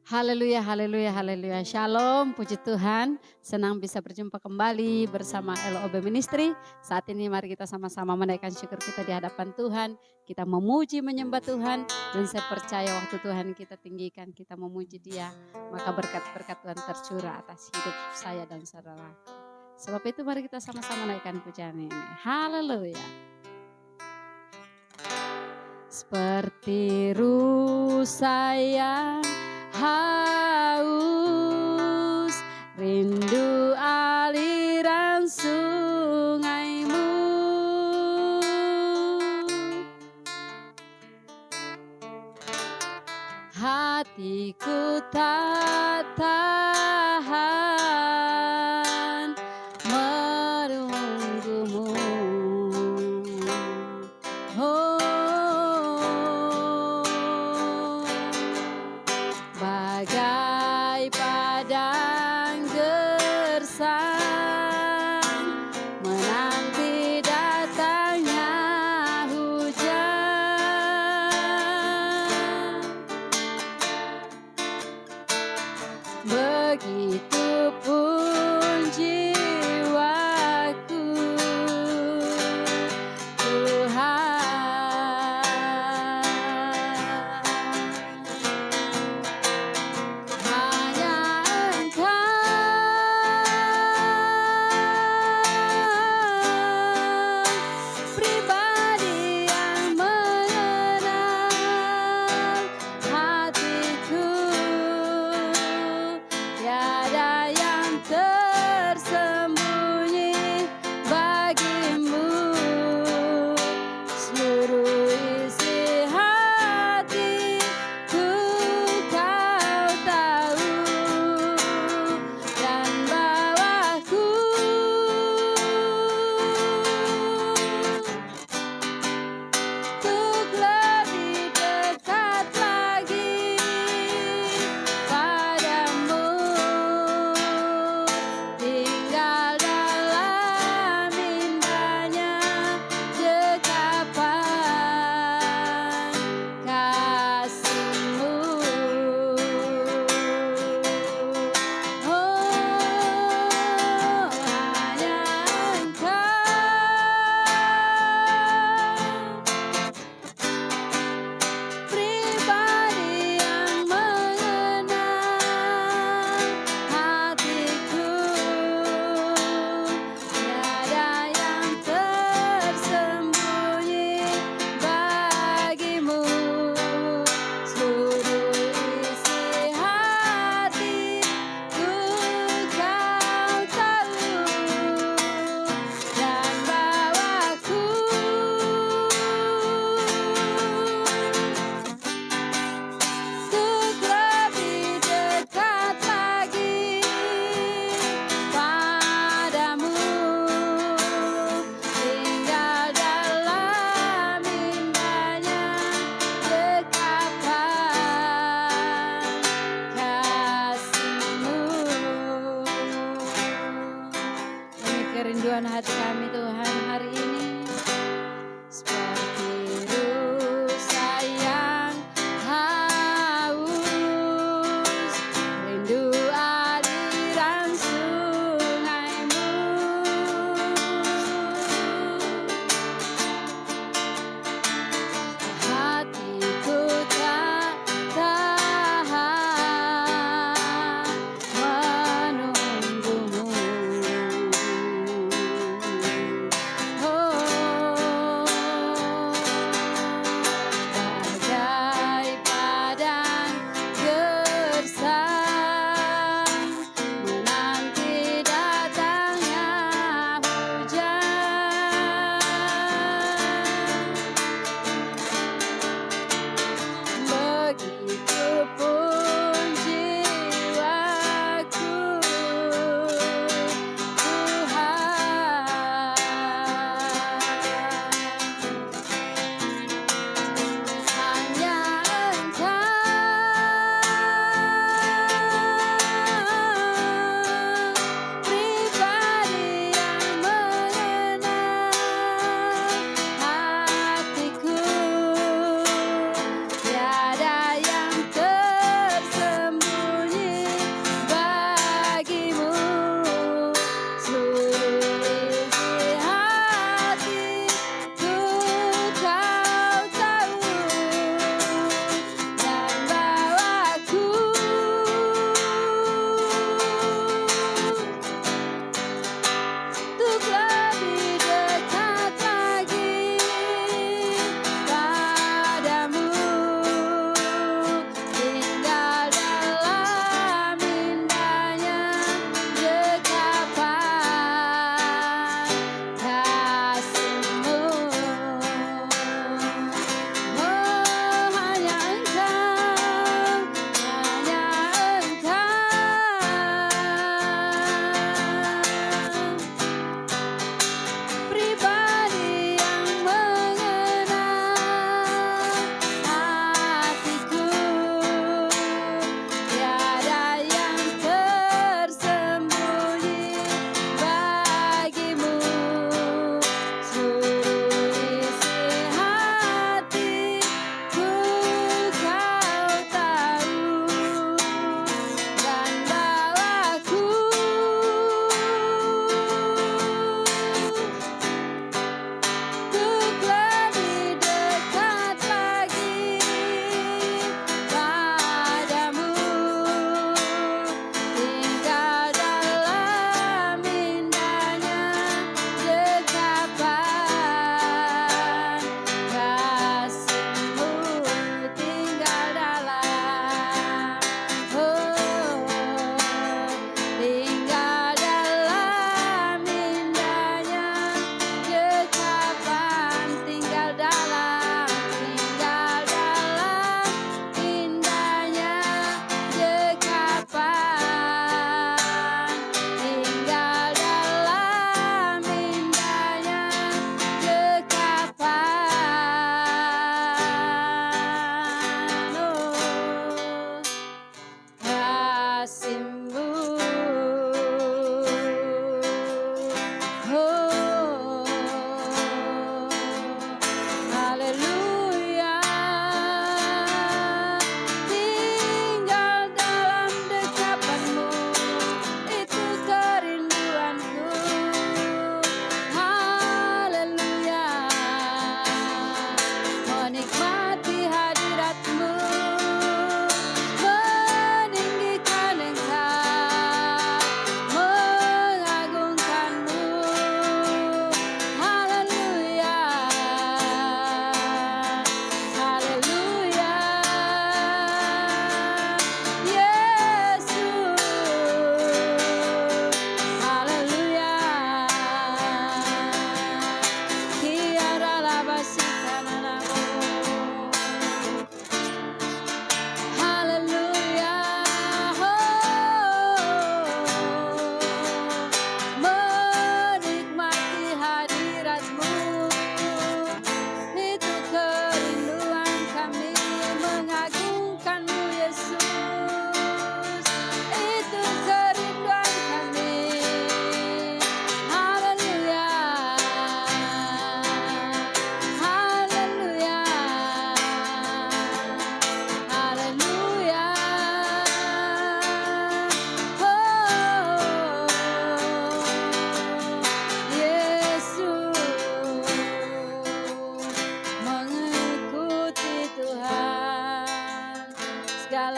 Haleluya, haleluya, haleluya. Shalom, puji Tuhan. Senang bisa berjumpa kembali bersama LOB Ministry. Saat ini mari kita sama-sama menaikkan syukur kita di hadapan Tuhan. Kita memuji, menyembah Tuhan. Dan saya percaya waktu Tuhan kita tinggikan, kita memuji Dia. Maka berkat-berkat Tuhan tercurah atas hidup saya dan saudaraku. Sebab itu mari kita sama-sama naikkan pujian ini. Haleluya. Seperti rusa yang haus, rindu aliran sungaimu. Hatiku tak tahan menunggumu. Bagai padang gersang menanti datangnya hujan. Begitupun jiwaku, Tuhan. Hanya Engkau pribadi yang mengenal hatiku. Tiada yang tersembunyi bagimu. Seluruh isi hatiku kau tahu, dan bawaku untuk lebih dekat lagi padamu, tinggal dalam indahnya dekapan kasih-Mu. Oh, hanya Engkau pribadi yang mengenal hatiku. Tiada yang tersembunyi bagimu. Seluruh isi hatiku kau tahu, dan bawaku untuk lebih dekat lagi padamu, tinggal dalam indahnya dekapan kasih-Mu. Ini kerinduan hati kami Tuhan hari ini. Seperti rusa yang haus, rindu aliran sungaimu. Hatiku tak tahan menunggumu.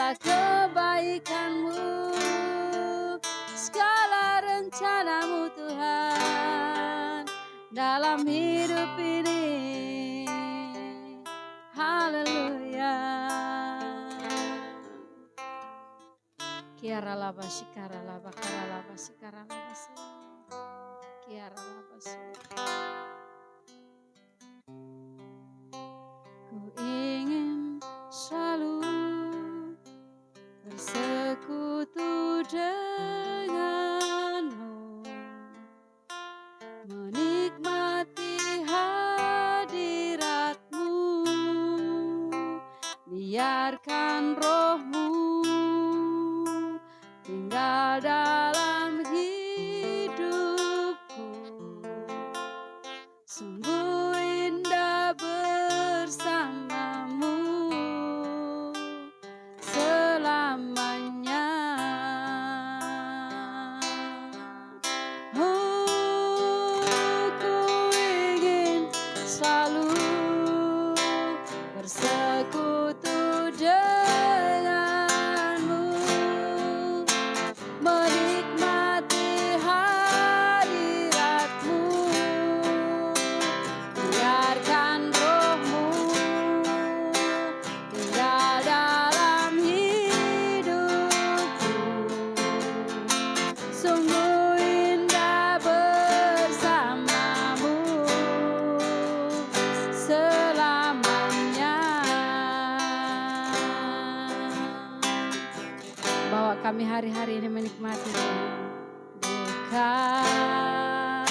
segala kebaikan-Mu, segala rencana-Mu Tuhan dalam hidup ini. Haleluya. Kiara laba shikara laba kara laba shikara laba se. Kiara laba su. Ku ingin selalu bersekutu denganmu, menikmati hadiratmu, biarkan rohmu tinggal dalam hidupku. Sungguh indah bersamamu selamanya. Oh, ku ingin selalu bersekutu denganmu, menikmati hadiratmu, biarkan rohmu tinggal dalam hidupku. Sungguh indah bersamamu selamanya. Bawa kami hari-hari ini menikmati bukan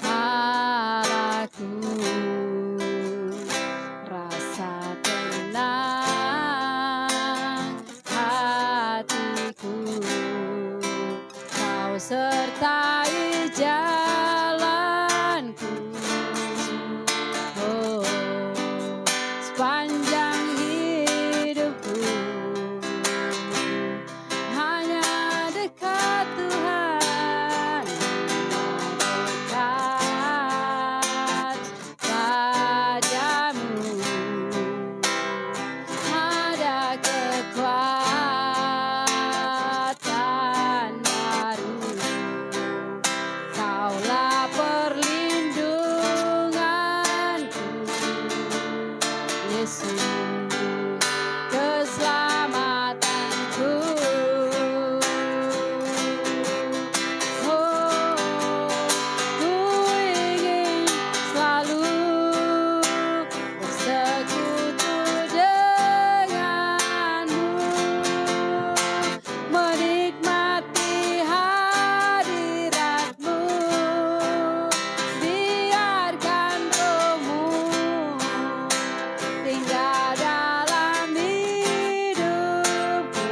Allahku, rasa tenang hatiku, Kau sertai jalanku. Oh, sepanjang hidupku hanya dekat Tuhan, dekat padamu ada kekuatan baru. Kaulah perlindunganku, Yesus, keselamatanku. Oh, ku ingin selalu bersekutu denganmu, menikmati hadiratmu, biarkan rohmu tinggal dalam hidupku.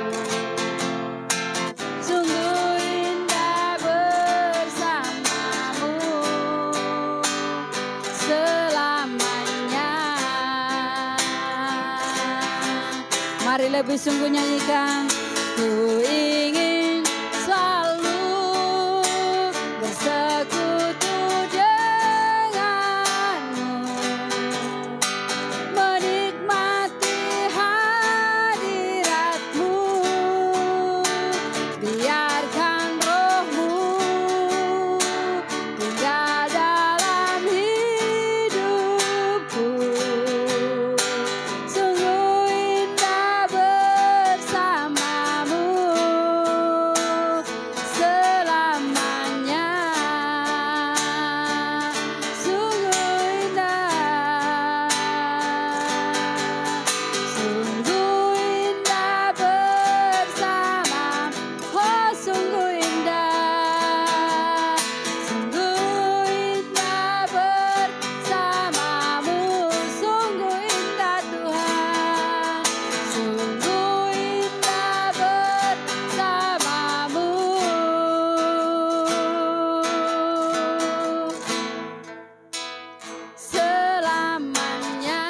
Sungguh indah bersamamu selamanya. Mari lebih sungguh nyanyikan. Ku ingin selalu bersekutu denganmu, menikmati hadiratmu, biarkan rohmu tinggal dalam hidupku. Sungguh indah bersamamu selamanya. Sungguh indah bersama. Oh, sungguh indah bersamamu. Sungguh indah Tuhan, sungguh indah bersamamu selamanya.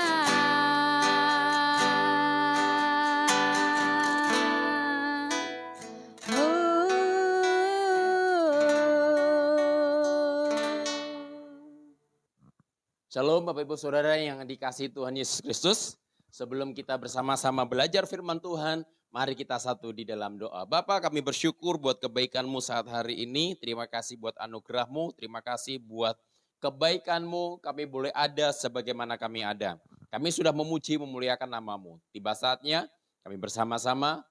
Shalom Bapak Ibu Saudara yang dikasihi Tuhan Yesus Kristus. Sebelum kita bersama-sama belajar firman Tuhan, mari kita satu di dalam doa. Bapa, kami bersyukur buat kebaikan-Mu saat hari ini. Terima kasih buat anugerah-Mu, terima kasih buat kebaikan-Mu. Kami boleh ada sebagaimana kami ada. Kami sudah memuji, memuliakan nama-Mu. Tiba saatnya kami bersama-sama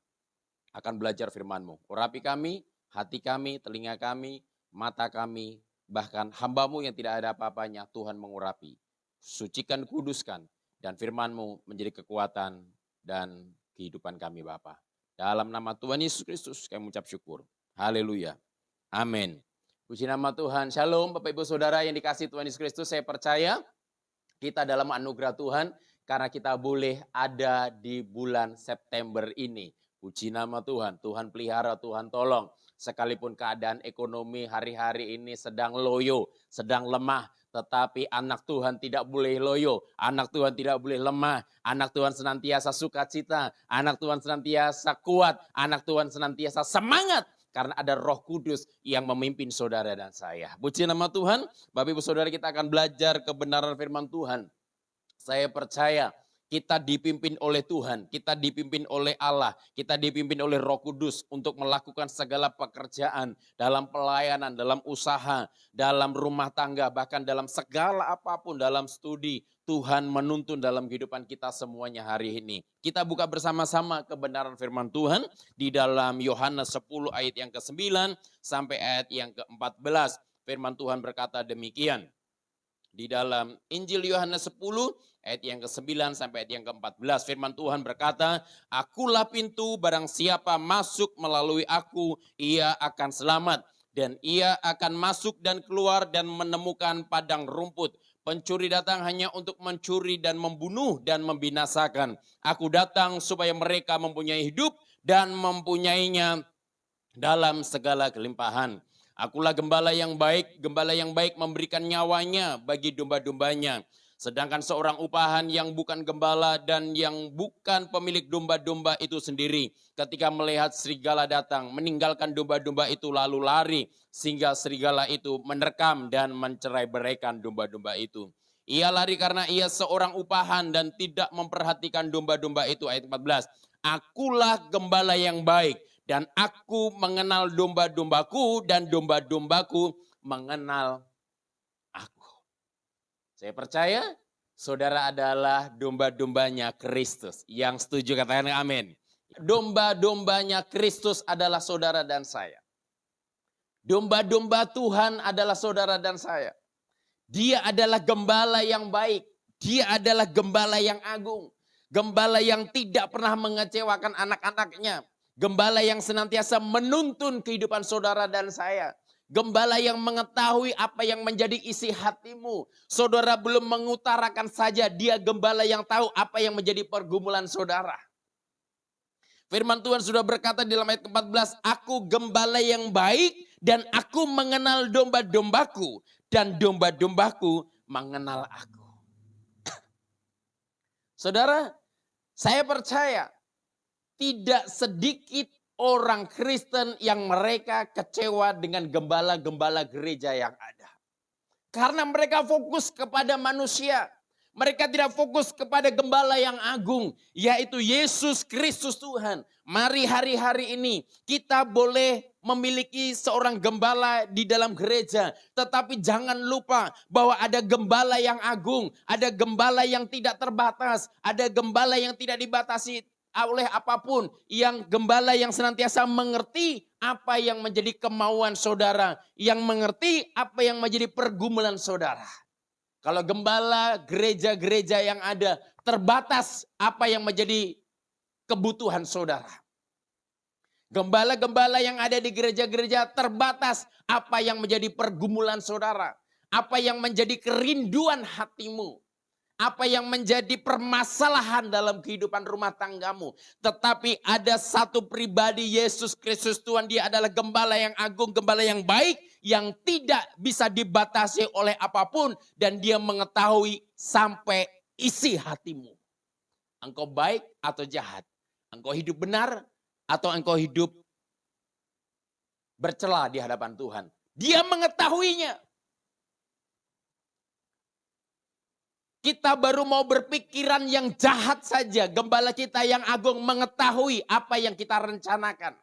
akan belajar firman-Mu. Urapi kami, hati kami, telinga kami, mata kami, bahkan hamba-Mu yang tidak ada apa-apanya, Tuhan mengurapi. Sucikan, kuduskan. Dan firman-Mu menjadi kekuatan dan kehidupan kami Bapa. Dalam nama Tuhan Yesus Kristus kami mengucap syukur. Haleluya. Amin. Puji nama Tuhan. Shalom Bapak Ibu Saudara yang dikasihi Tuhan Yesus Kristus. Saya percaya kita dalam anugerah Tuhan karena kita boleh ada di bulan September ini. Puji nama Tuhan. Tuhan pelihara, Tuhan tolong. Sekalipun keadaan ekonomi hari-hari ini sedang loyo, sedang lemah. Tetapi anak Tuhan tidak boleh loyo, anak Tuhan tidak boleh lemah, anak Tuhan senantiasa sukacita, anak Tuhan senantiasa kuat, anak Tuhan senantiasa semangat. Karena ada Roh Kudus yang memimpin saudara dan saya. Puji nama Tuhan, Bapak Ibu Saudara kita akan belajar kebenaran firman Tuhan. Saya percaya kita dipimpin oleh Tuhan, kita dipimpin oleh Allah, kita dipimpin oleh Roh Kudus untuk melakukan segala pekerjaan dalam pelayanan, dalam usaha, dalam rumah tangga, bahkan dalam segala apapun, dalam studi. Tuhan menuntun dalam kehidupan kita semuanya hari ini. Kita buka bersama-sama kebenaran firman Tuhan di dalam Yohanes 10 ayat yang ke-9 sampai ayat yang ke-14. Firman Tuhan berkata demikian. Di dalam Injil Yohanes 10 ayat yang ke-9 sampai ayat yang ke-14 firman Tuhan berkata, "Akulah pintu, barang siapa masuk melalui aku, ia akan selamat. Dan ia akan masuk dan keluar dan menemukan padang rumput. Pencuri datang hanya untuk mencuri dan membunuh dan membinasakan. Aku datang supaya mereka mempunyai hidup dan mempunyainya dalam segala kelimpahan. Akulah gembala yang baik memberikan nyawanya bagi domba-dombanya. Sedangkan seorang upahan yang bukan gembala dan yang bukan pemilik domba-domba itu sendiri, ketika melihat serigala datang, meninggalkan domba-domba itu lalu lari, sehingga serigala itu menerkam dan mencerai-beraikan domba-domba itu. Ia lari karena ia seorang upahan dan tidak memperhatikan domba-domba itu." Ayat 14. "Akulah gembala yang baik. Dan aku mengenal domba-dombaku dan domba-dombaku mengenal aku." Saya percaya saudara adalah domba-dombanya Kristus. Yang setuju katakan amin. Domba-dombanya Kristus adalah saudara dan saya. Domba-domba Tuhan adalah saudara dan saya. Dia adalah gembala yang baik. Dia adalah gembala yang agung. Gembala yang tidak pernah mengecewakan anak-anaknya. Gembala yang senantiasa menuntun kehidupan saudara dan saya. Gembala yang mengetahui apa yang menjadi isi hatimu. Saudara belum mengutarakan saja, dia gembala yang tahu apa yang menjadi pergumulan saudara. Firman Tuhan sudah berkata di dalam ayat ke-14, "Aku gembala yang baik dan aku mengenal domba-dombaku dan domba-dombaku mengenal aku." Saudara, saya percaya tidak sedikit orang Kristen yang mereka kecewa dengan gembala-gembala gereja yang ada. Karena mereka fokus kepada manusia. Mereka tidak fokus kepada gembala yang agung, yaitu Yesus Kristus Tuhan. Mari hari-hari ini kita boleh memiliki seorang gembala di dalam gereja. Tetapi jangan lupa bahwa ada gembala yang agung, ada gembala yang tidak terbatas, ada gembala yang tidak dibatasi oleh apapun, yang gembala yang senantiasa mengerti apa yang menjadi kemauan saudara, yang mengerti apa yang menjadi pergumulan saudara. Kalau gembala gereja-gereja yang ada terbatas apa yang menjadi kebutuhan saudara. Gembala-gembala yang ada di gereja-gereja terbatas apa yang menjadi pergumulan saudara, apa yang menjadi kerinduan hatimu. Apa yang menjadi permasalahan dalam kehidupan rumah tanggamu. Tetapi ada satu pribadi, Yesus Kristus Tuhan. Dia adalah gembala yang agung, gembala yang baik. Yang tidak bisa dibatasi oleh apapun. Dan dia mengetahui sampai isi hatimu. Engkau baik atau jahat. Engkau hidup benar atau engkau hidup bercela di hadapan Tuhan. Dia mengetahuinya. Kita baru mau berpikiran yang jahat saja. Gembala kita yang agung mengetahui apa yang kita rencanakan.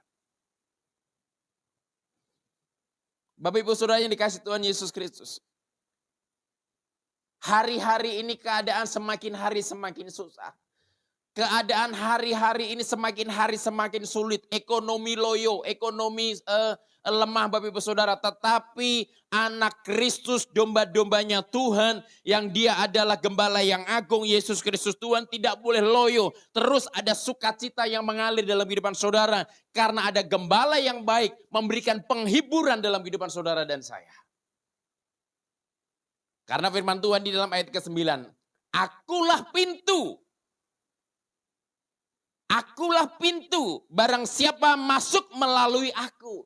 Bapak Ibu Saudara yang dikasih Tuhan Yesus Kristus. Hari-hari ini keadaan semakin hari semakin susah. Keadaan hari-hari ini semakin hari semakin sulit. Ekonomi loyo, ekonomi lemah Bapak Ibu Saudara. Tetapi anak Kristus, domba-dombanya Tuhan, yang dia adalah gembala yang agung, Yesus Kristus Tuhan, tidak boleh loyo. Terus ada sukacita yang mengalir dalam kehidupan saudara. Karena ada gembala yang baik memberikan penghiburan dalam kehidupan saudara dan saya. Karena firman Tuhan di dalam ayat ke-9. Akulah pintu. Akulah pintu, barang siapa masuk melalui aku.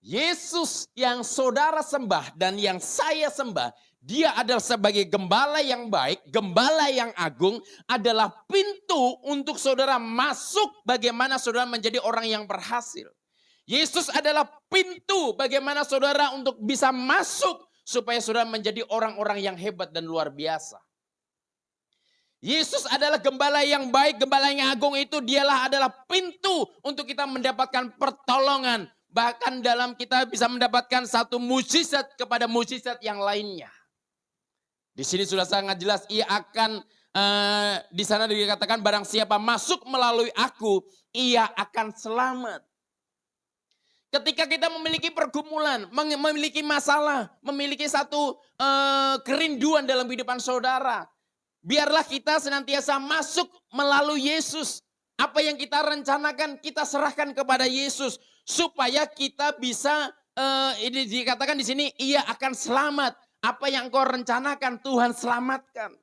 Yesus yang saudara sembah dan yang saya sembah, dia adalah sebagai gembala yang baik, gembala yang agung, adalah pintu untuk saudara masuk bagaimana saudara menjadi orang yang berhasil. Yesus adalah pintu bagaimana saudara untuk bisa masuk supaya saudara menjadi orang-orang yang hebat dan luar biasa. Yesus adalah gembala yang baik, gembala yang agung itu adalah pintu untuk kita mendapatkan pertolongan. Bahkan dalam kita bisa mendapatkan satu mukjizat kepada mukjizat yang lainnya. Di sini sudah sangat jelas, ia akan, di sana dikatakan barang siapa masuk melalui aku, ia akan selamat. Ketika kita memiliki pergumulan, memiliki masalah, memiliki satu kerinduan dalam kehidupan saudara. Biarlah kita senantiasa masuk melalui Yesus. Apa yang kita rencanakan, kita serahkan kepada Yesus. Supaya kita bisa, ini dikatakan di sini, ia akan selamat. Apa yang engkau rencanakan, Tuhan selamatkan.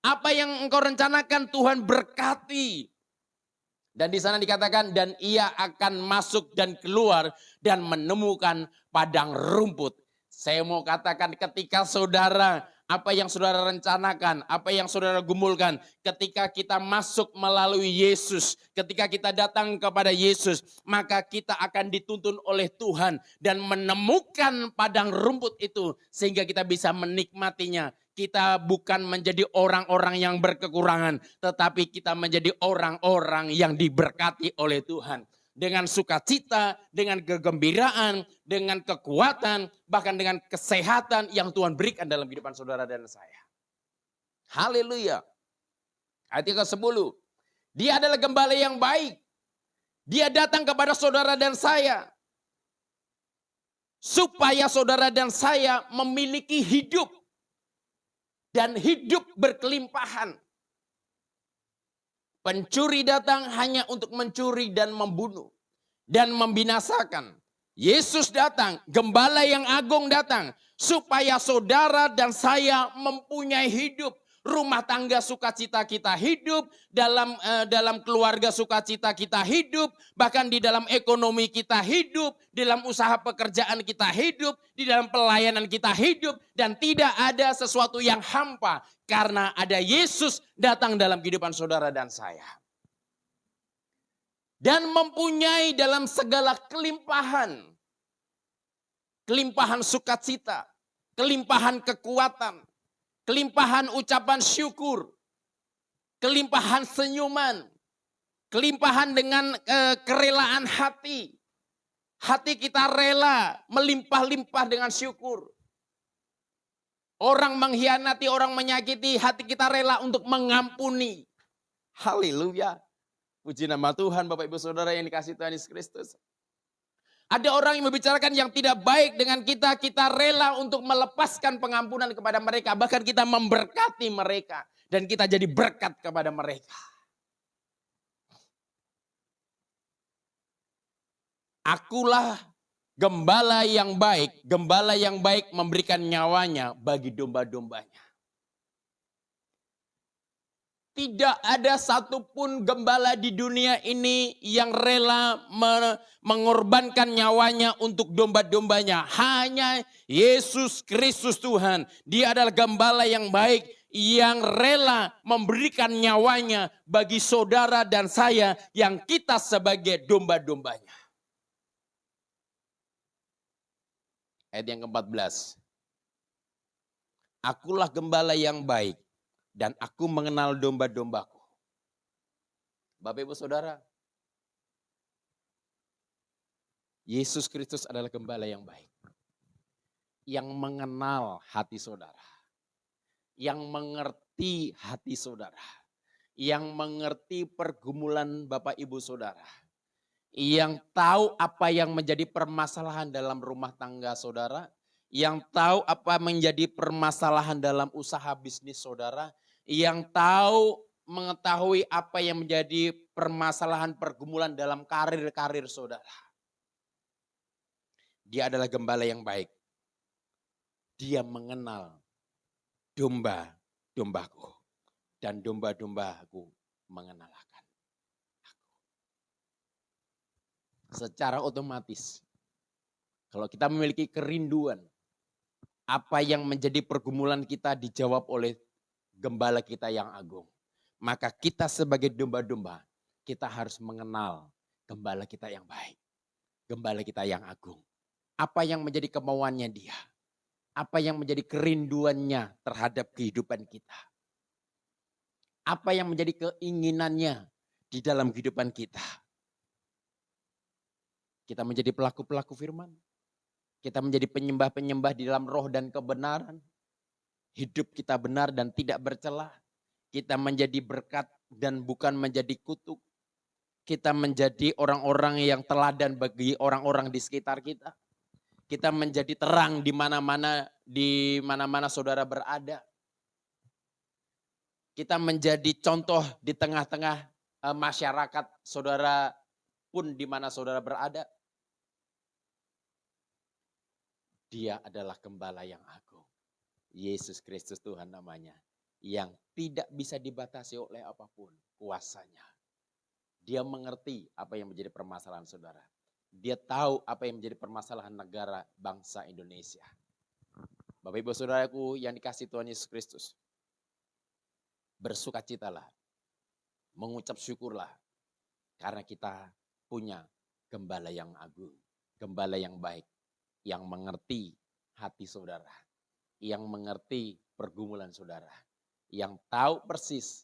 Apa yang engkau rencanakan, Tuhan berkati. Dan di sana dikatakan, dan ia akan masuk dan keluar dan menemukan padang rumput. Saya mau katakan ketika saudara, apa yang saudara rencanakan, apa yang saudara gumulkan, ketika kita masuk melalui Yesus, ketika kita datang kepada Yesus, maka kita akan dituntun oleh Tuhan dan menemukan padang rumput itu sehingga kita bisa menikmatinya. Kita bukan menjadi orang-orang yang berkekurangan, tetapi kita menjadi orang-orang yang diberkati oleh Tuhan. Dengan sukacita, dengan kegembiraan, dengan kekuatan, bahkan dengan kesehatan yang Tuhan berikan dalam kehidupan saudara dan saya. Haleluya. Ayat ke-10. Dia adalah gembala yang baik. Dia datang kepada saudara dan saya. Supaya saudara dan saya memiliki hidup. Dan hidup berkelimpahan. Pencuri datang hanya untuk mencuri dan membunuh. Dan membinasakan. Yesus datang, gembala yang agung datang. Supaya saudara dan saya mempunyai hidup. Rumah tangga sukacita kita hidup. Dalam keluarga sukacita kita hidup. Bahkan di dalam ekonomi kita hidup. Di dalam usaha pekerjaan kita hidup. Di dalam pelayanan kita hidup. Dan tidak ada sesuatu yang hampa. Karena ada Yesus datang dalam kehidupan saudara dan saya. Dan mempunyai dalam segala kelimpahan. Kelimpahan sukacita. Kelimpahan kekuatan. Kelimpahan ucapan syukur. Kelimpahan senyuman. Kelimpahan dengan kerelaan hati. Hati kita rela melimpah-limpah dengan syukur. Orang mengkhianati, orang menyakiti, hati kita rela untuk mengampuni. Haleluya. Puji nama Tuhan Bapak Ibu Saudara yang dikasihi Tuhan Yesus Kristus. Ada orang yang membicarakan yang tidak baik dengan kita, kita rela untuk melepaskan pengampunan kepada mereka. Bahkan kita memberkati mereka dan kita jadi berkat kepada mereka. Akulah gembala yang baik memberikan nyawanya bagi domba-dombanya. Tidak ada satupun gembala di dunia ini yang rela mengorbankan nyawanya untuk domba-dombanya. Hanya Yesus Kristus Tuhan. Dia adalah gembala yang baik yang rela memberikan nyawanya bagi saudara dan saya yang kita sebagai domba-dombanya. Ayat yang ke-14. Akulah gembala yang baik. dan aku mengenal domba-dombaku. Bapak Ibu Saudara, Yesus Kristus adalah gembala yang baik. Yang mengenal hati saudara. Yang mengerti hati saudara. Yang mengerti pergumulan Bapak Ibu Saudara. Yang tahu apa yang menjadi permasalahan dalam rumah tangga saudara. Yang tahu apa menjadi permasalahan dalam usaha bisnis saudara. Yang tahu mengetahui apa yang menjadi permasalahan pergumulan dalam karir-karir saudara. Dia adalah gembala yang baik. Dia mengenal domba-dombaku. Dan domba-dombaku mengenal akan aku. Secara otomatis, kalau kita memiliki kerinduan, apa yang menjadi pergumulan kita dijawab oleh gembala kita yang agung. Maka kita sebagai domba-domba, kita harus mengenal gembala kita yang baik. Gembala kita yang agung. Apa yang menjadi kemauannya dia. Apa yang menjadi kerinduannya terhadap kehidupan kita. Apa yang menjadi keinginannya di dalam kehidupan kita. Kita menjadi pelaku-pelaku firman. Kita menjadi penyembah-penyembah di dalam roh dan kebenaran. Hidup kita benar dan tidak bercelah. Kita menjadi berkat dan bukan menjadi kutuk. Kita menjadi orang-orang yang teladan bagi orang-orang di sekitar kita. Kita menjadi terang di mana-mana saudara berada. Kita menjadi contoh di tengah-tengah masyarakat saudara pun di mana saudara berada. Dia adalah gembala yang agung. Yesus Kristus Tuhan namanya. Yang tidak bisa dibatasi oleh apapun kuasanya. Dia mengerti apa yang menjadi permasalahan saudara. Dia tahu apa yang menjadi permasalahan negara bangsa Indonesia. Bapak Ibu Saudaraku yang dikasihi Tuhan Yesus Kristus. Bersukacitalah. Mengucap syukurlah. Karena kita punya gembala yang agung. Gembala yang baik. Yang mengerti hati saudara. Yang mengerti pergumulan saudara. Yang tahu persis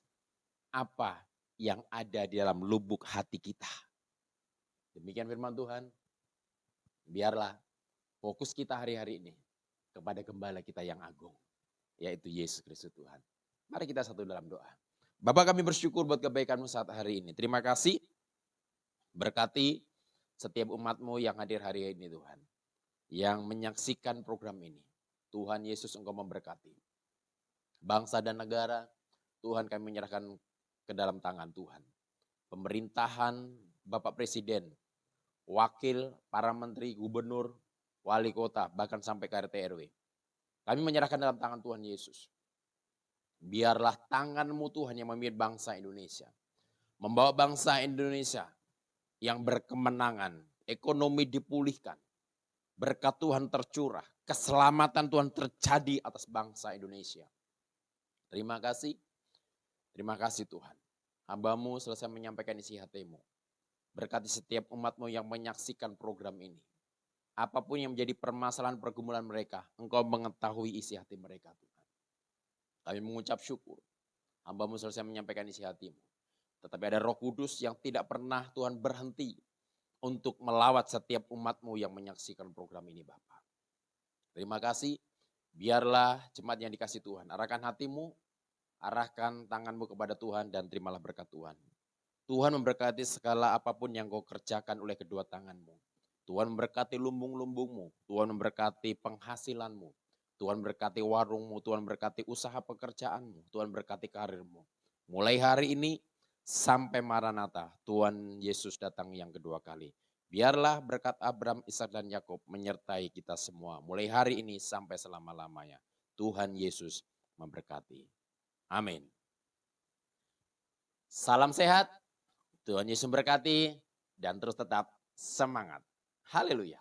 apa yang ada di dalam lubuk hati kita. Demikian firman Tuhan. Biarlah fokus kita hari-hari ini kepada gembala kita yang agung. Yaitu Yesus Kristus Tuhan. Mari kita satu dalam doa. Bapa, kami bersyukur buat kebaikan-Mu saat hari ini. Terima kasih. Berkati setiap umat-Mu yang hadir hari ini Tuhan. Yang menyaksikan program ini. Tuhan Yesus Engkau memberkati. Bangsa dan negara, Tuhan kami menyerahkan ke dalam tangan Tuhan. Pemerintahan Bapak Presiden, wakil, para menteri, gubernur, wali kota, bahkan sampai ke RT RW. Kami menyerahkan dalam tangan Tuhan Yesus. Biarlah tangan-Mu Tuhan yang memimpin bangsa Indonesia. Membawa bangsa Indonesia yang berkemenangan, ekonomi dipulihkan. Berkat Tuhan tercurah, keselamatan Tuhan terjadi atas bangsa Indonesia. Terima kasih Tuhan. Hamba-Mu selesai menyampaikan isi hati-Mu. Berkati setiap umat-Mu yang menyaksikan program ini. Apapun yang menjadi permasalahan pergumulan mereka, Engkau mengetahui isi hati mereka Tuhan. Kami mengucap syukur. Hamba-Mu selesai menyampaikan isi hati-Mu. Tetapi ada Roh Kudus yang tidak pernah Tuhan berhenti untuk melawat setiap umat-Mu yang menyaksikan program ini Bapa. Terima kasih. Biarlah jemaat yang dikasih Tuhan. Arahkan hatimu, arahkan tanganmu kepada Tuhan dan terimalah berkat Tuhan. Tuhan memberkati segala apapun yang kau kerjakan oleh kedua tanganmu. Tuhan memberkati lumbung-lumbungmu. Tuhan memberkati penghasilanmu. Tuhan memberkati warungmu. Tuhan memberkati usaha pekerjaanmu. Tuhan memberkati karirmu. Mulai hari ini sampai Maranatha, Tuhan Yesus datang yang kedua kali. Biarlah berkat Abraham, Ishak dan Yakub menyertai kita semua. Mulai hari ini sampai selama-lamanya. Tuhan Yesus memberkati. Amin. Salam sehat. Tuhan Yesus memberkati dan terus tetap semangat. Haleluya.